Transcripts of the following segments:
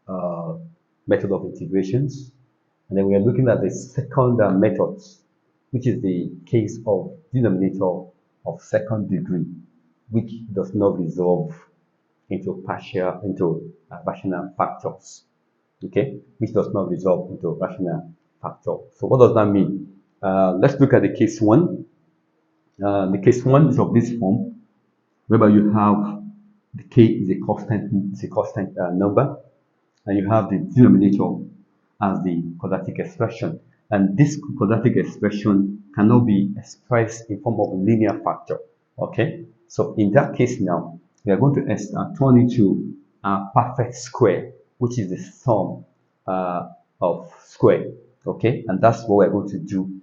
uh, method of integrations. And then we are looking at the second method, which is the case of denominator of second degree, which does not resolve into rational factors. Okay, which does not resolve into rational factor. So what does that mean? Let's look at the case one. The case one is of this form, whereby you have the k is a constant number, and you have the denominator as the quadratic expression. And this quadratic expression cannot be expressed in form of a linear factor. Okay, so in that case now, we are going to turn into a perfect square, which is the sum of square. Okay, and that's what we're going to do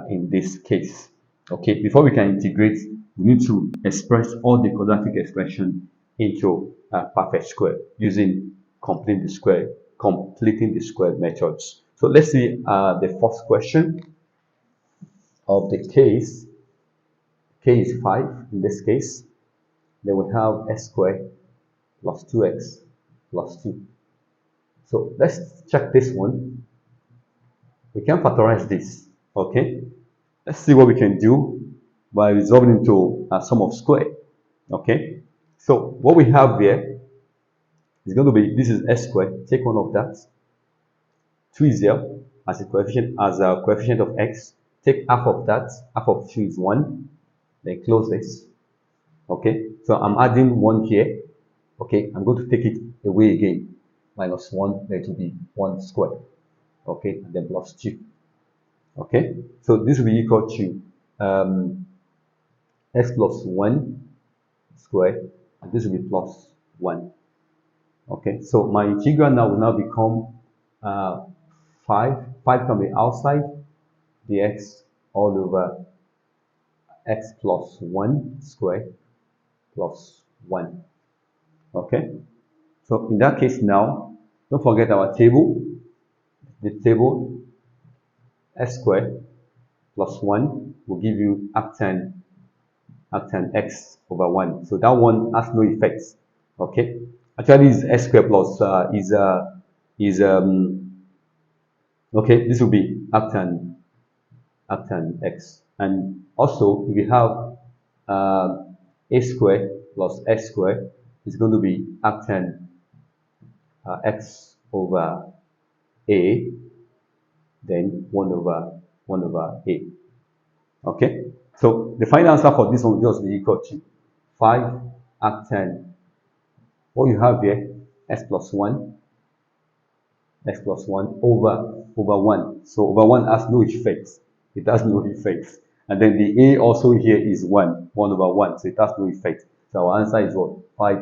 in this case. Okay, before we can integrate, we need to express all the quadratic expression into a perfect square using completing the square methods. So let's see the first question of the case. K is 5 in this case. Then we have x squared plus 2x plus 2. So let's check this one. We can factorize this. Okay, let's see what we can do by resolving into a sum of square. Okay, so what we have here is going to be, this is x squared, take one of that, 2 is there as a coefficient of x, take half of that, half of 2 is 1, then close this. Okay, so I'm adding 1 here. Okay, I'm going to take it away again, minus 1, then it will be 1 squared. Okay, and then plus 2. Okay, so this will be equal to x plus 1 squared, and this will be plus 1. Okay, so my integral now will now become 5 can be outside, dx all over x plus 1 squared plus 1. Okay, so in that case now, don't forget our table. The table x squared plus 1 will give you arctan x over 1. So that one has no effects. Okay, actually is x squared plus okay, this will be arctan x. And also if you have a squared plus x squared, it's going to be arctan x over a, then 1 over a. Okay, so the final answer for this one will just be equal to 5 arctan. What you have here, x plus 1 over 1. So over 1 has no effect. It has no effect. And then the a also here is 1 over 1. So it has no effect. So our answer is what? 5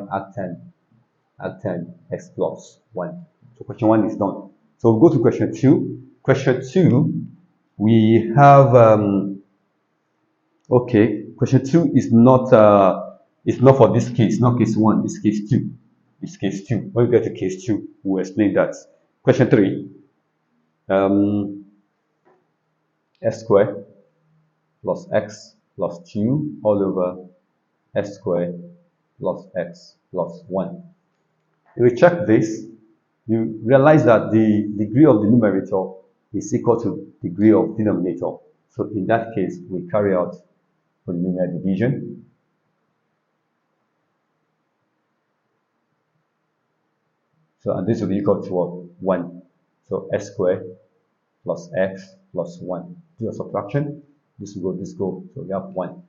arctan x plus 1. So question 1 is done. So we'll go to question 2. Question 2, we have okay, question 2 is not for this case, not case 1, it's case 2. It's case 2. When we get to case 2, we'll explain that. Question 3, x squared plus x plus 2 all over x squared plus x plus 1. If we check this, you realize that the degree of the numerator is equal to degree of denominator. So in that case, we carry out polynomial division. So and this will be equal to what? 1. So x squared plus x plus 1. Do a subtraction. This will go, this go. So we have 1.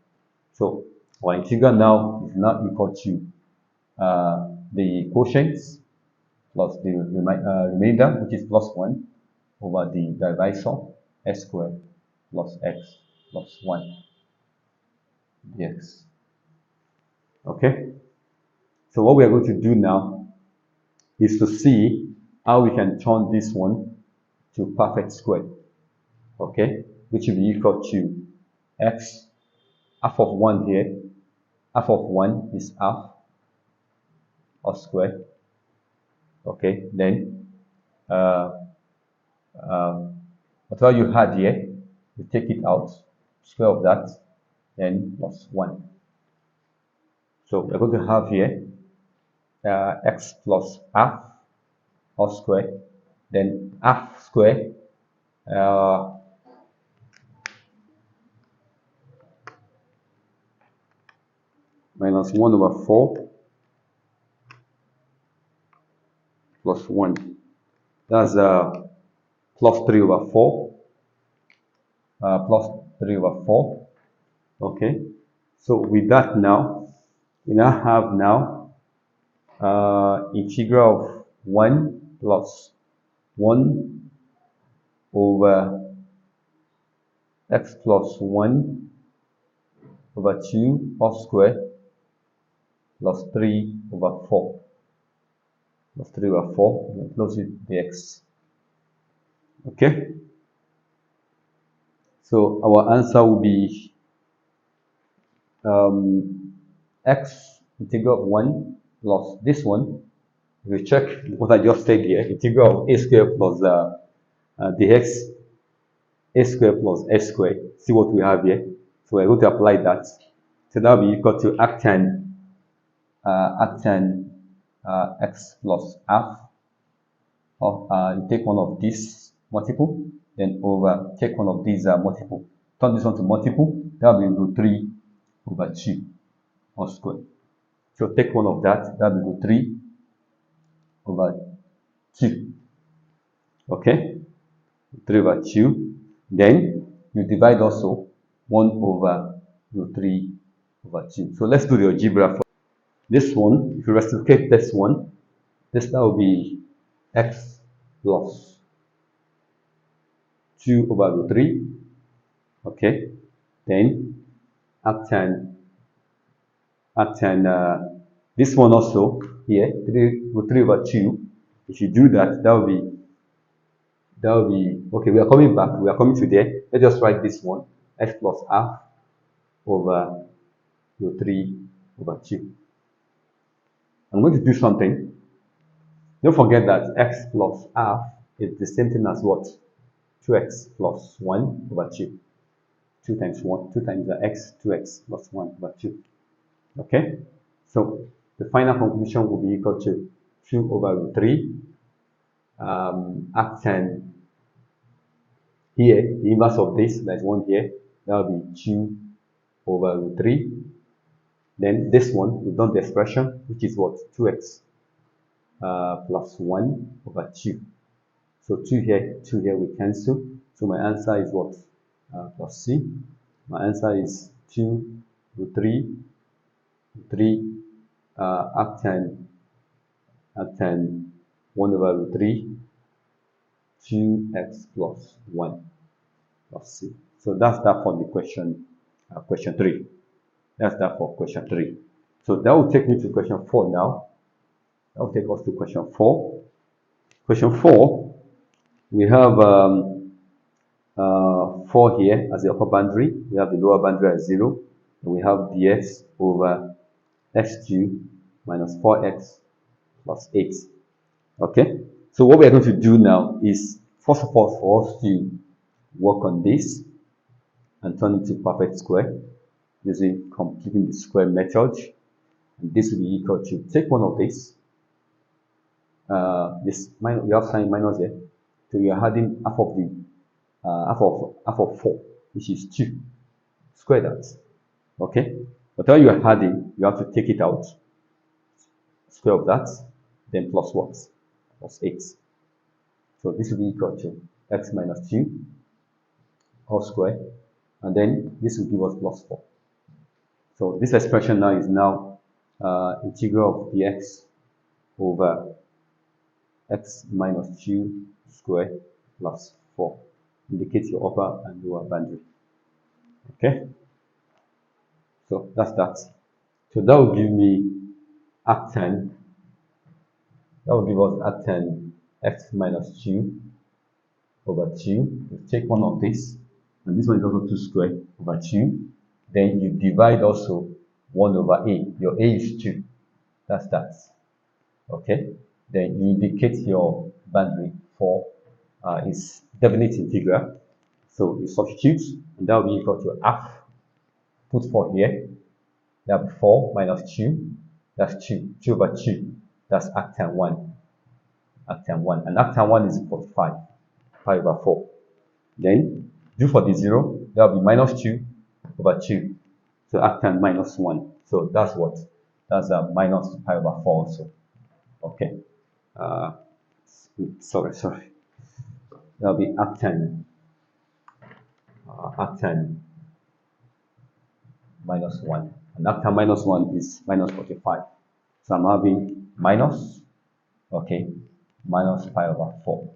So our integral now is now equal to the quotients plus the remainder, which is plus 1, over the divisor, x squared plus x plus 1 dx. Okay, so what we are going to do now is to see how we can turn this one to perfect square. Okay, which will be equal to x, half of 1 here, half of 1 is half of square. Okay, then whatever you had here, you take it out, square of that, then plus 1. So we're going to have here x plus half whole square, then half square, uh, minus 1 over 4 plus 1. That's plus 3 over 4, plus 3 over 4. Okay, so with that now, we now have integral of 1 plus 1 over x plus 1 over 2 whole square plus 3 over 4. Plus 3 over 4, and close with the x. Okay, so our answer will be x integral of 1 plus this one. If you check what I just said here, integral of a squared plus dx, a squared plus s squared. See what we have here. So we're going to apply that. So that will be equal to arctan x plus half of you take one of these multiple, then over take one of these multiple. Turn this one to multiple. That will be root 3 over 2 whole square. So take one of that. That will be root 3 over 2. Okay, 3 over 2. Then you divide also 1 over root 3 over 2. So let's do the algebra for this one. If you reciprocate this one, that will be x plus 2 over root 3. Okay, then arctan this one also here, root 3 over 2. If you do that, that will be okay. We are coming back. We are coming to there. Let's just write this one: x plus half over root 3 over 2. I'm going to do something. Don't forget that x plus half is the same thing as what? 2x plus 1 over 2. 2 times 1, 2 times the x, 2x plus 1 over 2. Okay? So the final conclusion will be equal to 2 over root 3. Arctan here, the inverse of this, there's 1 here. That will be 2 over root 3. Then this one, we've done the expression, which is what? 2x plus 1 over 2. So 2 here we cancel. So my answer is what? Plus C. My answer is 2 root 3, arctan 1 over root 3, 2x plus 1 plus C. So that's that for the question 3. That's that for question 3. So that will take me to question 4 now. That will take us to question 4. Question 4, we have 4 here as the upper boundary. We have the lower boundary as 0. And we have dx over x2 minus 4x plus 8. Okay, so what we are going to do now is, first of all, for us to work on this and turn it to perfect square using completing the square method. And this will be equal to, take one of this, you have sign minus here, so you are adding half of the half of 4, which is 2. Square that. Okay, whatever you are adding, you have to take it out. Square of that, then plus what? Plus 8. So this will be equal to x minus 2 whole square, and then this will give us plus 4. So this expression now is integral of dx over x minus 2 square plus 4. Indicates your upper and lower boundary. Okay, so that's that. So that will give me arctan. That will give us arctan x minus 2 over 2. You take one of this, and this one is also 2 square over 2. Then you divide also 1 over a. Your a is 2. That's that. Okay. Then you indicate your boundary for is definite integral. So you substitute, and that will be equal to half. Put 4 here. That will be 4 minus 2. That's 2. 2 over 2. That's arctan 1. arctan 1. And arctan 1 is 45, 5 over 4. Then do for the 0, that will be minus 2 over 2. So arctan minus 1. So that's what? That's minus pi over 4 also. Okay. Sorry. That'll be arctan minus 1. And arctan minus 1 is minus 45. So I'm having minus, okay, minus pi over 4.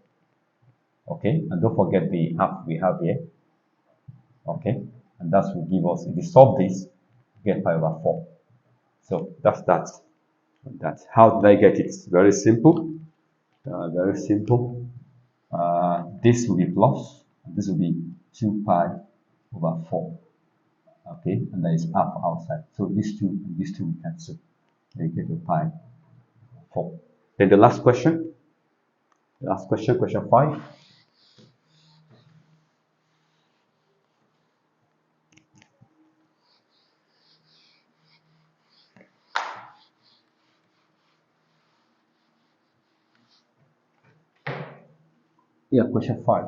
Okay, and don't forget the half we have here. Okay, and that will give us, if you solve this, get pi over 4. So that's that. That's how did I get it? Very simple. Very simple. This will be plus, this will be 2 pi over 4. Okay, and there is half outside. So these two and these two we cancel. Then you get a pi 4. Then the last question. Question 5. Yeah, question 5.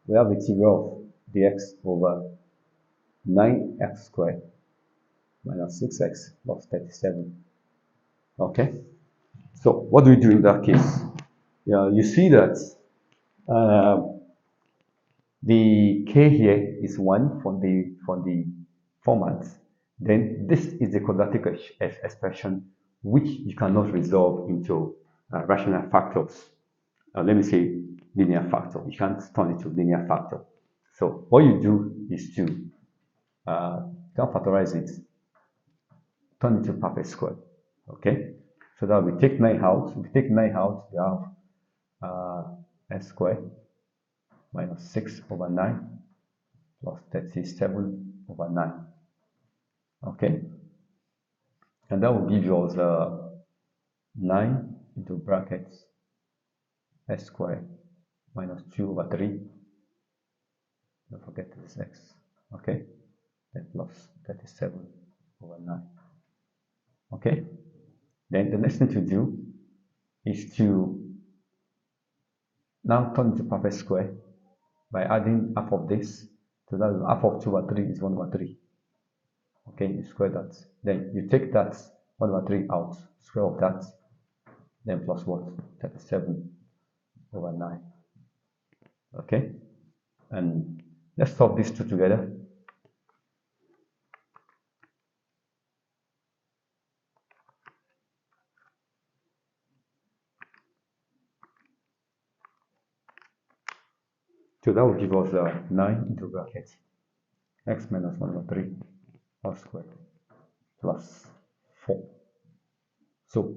We have a integral of dx over 9x squared minus 6x plus 37. Okay, so what do we do in that case? Yeah, you see that the k here is 1 for the format. Then this is the quadratic expression which you cannot resolve into rational factors. Let me say linear factor. You can't turn it to linear factor. So what you do is to can factorize it, turn it to perfect square. Okay, so that we take 9 out. If we take 9 out, we have s squared minus 6 over 9 plus 37 over 9. Okay, and that will give us 9 into brackets s squared minus 2 over 3. Don't forget this x. Okay, then plus 37 over 9. Okay, then the next thing to do is to now turn into perfect square by adding half of this. So that is half of 2 over 3 is 1 over 3. Okay, you square that. Then you take that 1 over 3 out, square of that, then plus what? 37 over 9. Okay, and let's solve these two together. So that will give us 9 into bracket x minus 1 over 3 all squared plus 4. So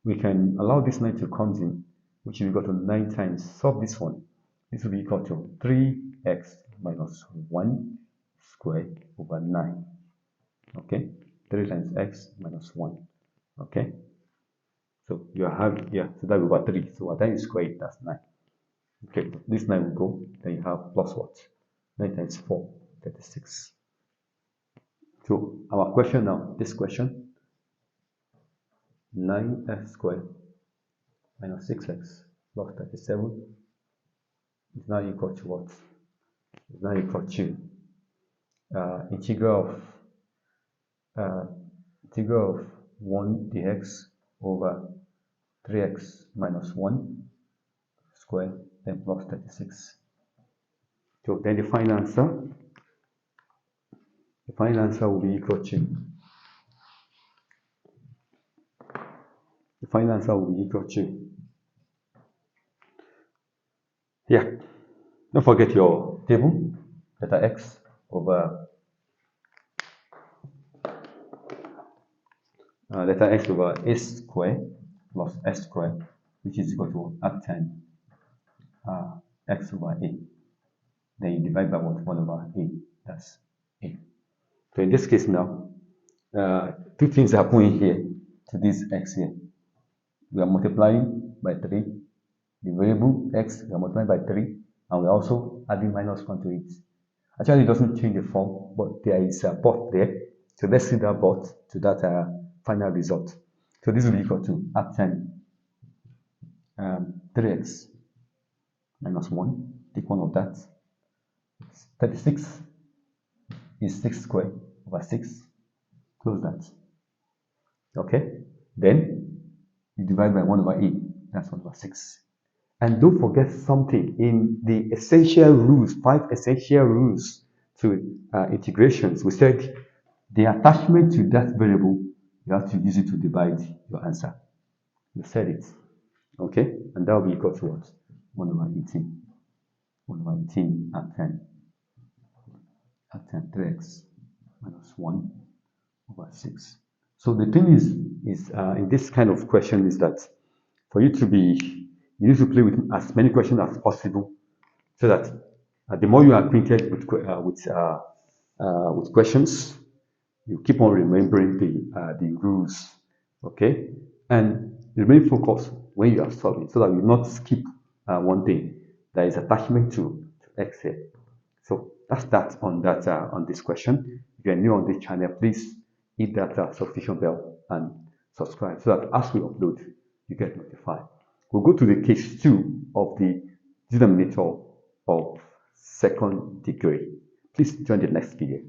we can allow this 9 to come in, which is equal to 9 times, solve this one. This will be equal to 3x minus 1 squared over 9. Okay, 3 times x minus 1. Okay, so you have here, so that will be over 3. So what time is squared? That's 9. Okay, this 9 will go, then you have plus what? 9 times 4, 36. So our question now, this question, 9x squared minus 6x plus 37 is now equal to what? Is now equal to integral of 1 dx over 3x minus 1 squared, then plus 36. So then the final answer will be equal to, yeah, don't forget your table, delta x over a squared plus s squared, which is equal to arctan x over a. Then you divide by what? 1 over a. That's a. So in this case now, two things happen here to this x here. We are multiplying by 3. The variable x, we are multiplying by 3. And we're also adding minus 1 to it. Actually, it doesn't change the form, but there is a but there. So let's see that but to that final result. So this will be equal to arctan 3x minus 1, take one of that. 36 is 6 squared over 6. Close that. Okay? Then you divide by 1 over a. That's 1 over 6. And don't forget something. In the essential rules, 5 essential rules to integrations, we said the attachment to that variable, you have to use it to divide your answer. We said it. Okay? And that will be equal to what? 1 over 18. 1 over 18 at 10. At 10, 3x minus 1 over 6. So the thing is in this kind of question is that for you to be, you need to play with as many questions as possible, so that the more you are acquainted with questions, you keep on remembering the rules, okay, and remain focused when you are solving, so that you not skip one thing. There is attachment to Excel. So that's that on this question. If you are new on this channel, please hit that subscription bell and subscribe, so that as we upload, you get notified. We'll go to the case 2 of the denominator of second degree. Please join the next video.